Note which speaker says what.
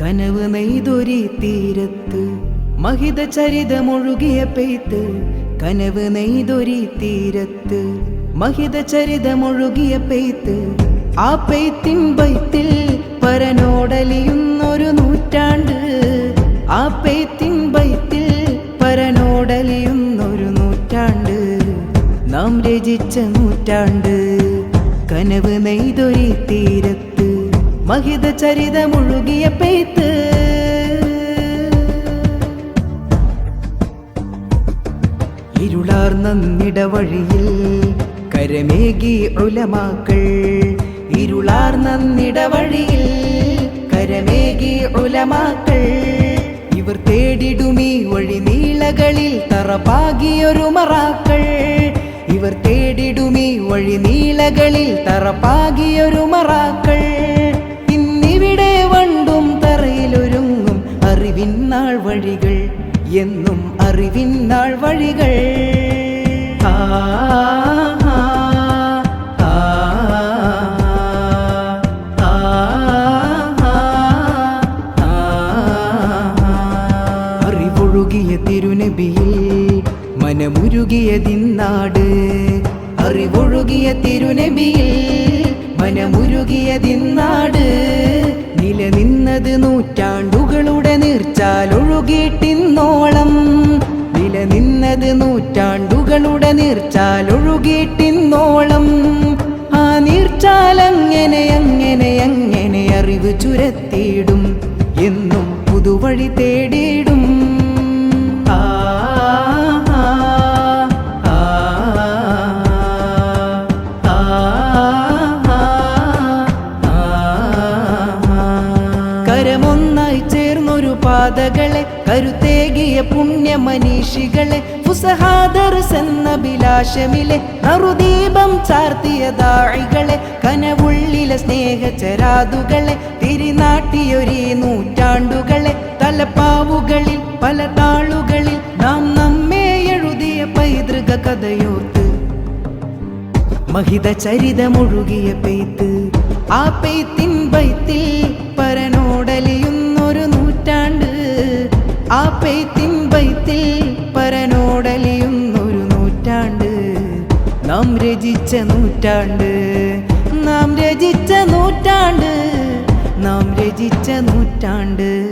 Speaker 1: കനവ് നെയ്തൊരി തീരത്ത് മഹിത ചരിതമൊഴുകിയ പെയ്ത്ത്. കനവ് നെയ്തൊരി തീരത്ത് മഹിത ചരിതമൊഴുകിയ പെയ്ത്ത്. ആ പെയ്ത്തിൻ ബൈത്തിൽ പരനോടലിയുന്നൊരു നൂറ്റാണ്ട്. ആ പെയ്ത്തിൻ ബൈത്തിൽ പരനോടലിയുന്നൊരു നൂറ്റാണ്ട്. നാം രചിച്ച നൂറ്റാണ്ട്. കനവ് നെയ്തൊരി തീരത്ത് മഹിത ചരിതമൊഴുകിയ പെയ്ത്ത്. ഇരുളാർന്നിടവഴിയിൽ കരമേകി ഉലമാക്കൾ. ഇരുളാർന്നിടവഴിയിൽ കരമേകി ഉലമാക്കൾ. ഇവർ തേടിടുമീ വഴി നീളകളിൽ തറപ്പാകിയൊരു മറാക്കൾ. ഇവർ തേടിടുമീ വഴി നീളകളിൽ തറപ്പാകിയൊരു മറാക്കൾ. ഇന്നിവിടെ വണ്ടും തറയിലൊരുങ്ങും അറിവിന്നാൾ വഴികൾ. എന്നും അറിവിന്നാൾ വഴികൾ. അറിവൊഴുകിയ തിരുനബിയിൽ മനമുരുകിയതിന്നാട്. അറിവൊഴുകിയ തിരുനബിയിൽ മനമുരുകിയതിന്നാട്. നിലനിന്നത് നൂറ്റാണ്ടുകളുടെ നീർച്ചാലൊഴുകിയിട്ടിന്നോളം. നിലനിന്നത് നൂറ്റാണ്ടുകളുടെ നീർച്ചാലൊഴുകിയിട്ടിന്നോളം. ആ നീർച്ചാലങ്ങനെ അങ്ങനെ അങ്ങനെ അറിവ് ചുരത്തിയിടും. എന്നും പുതുവഴി തേടിയിടും. കരമൊന്നായി ചേർന്നൊരു പാതകളെ കരുത്തേകിയ പുണ്യമനീഷികളെ. ഫുസഹാദർസെന്നഭിലാഷമിലെ നറുദീപം ചാർത്തിയ ദാഴികളെ. കനവുള്ളിലെ സ്നേഹചരാതുകളെ തിരിനാട്ടിയൊരീ നൂറ്റാണ്ടുകളെ. തലപ്പാവുകളിൽ പല താളുകളിൽ നാം നമ്മെ എഴുതിയ പൈതൃക കഥയോർത്ത്. മഹിത ചരിതമൊഴുകിയ പെയ്ത്ത്. ആ പെയ്ത്തിൻ ബൈത്തിൽ പരനോടലിയുന്നൊരു നൂറ്റാണ്ട്. ആ പെയ്ത്തിൻ ബൈത്തിൽ പരനോടലിയുന്നൊരു നൂറ്റാണ്ട്. നാം രചിച്ച നൂറ്റാണ്ട്. നാം രചിച്ച നൂറ്റാണ്ട്. നാം രചിച്ച നൂറ്റാണ്ട്.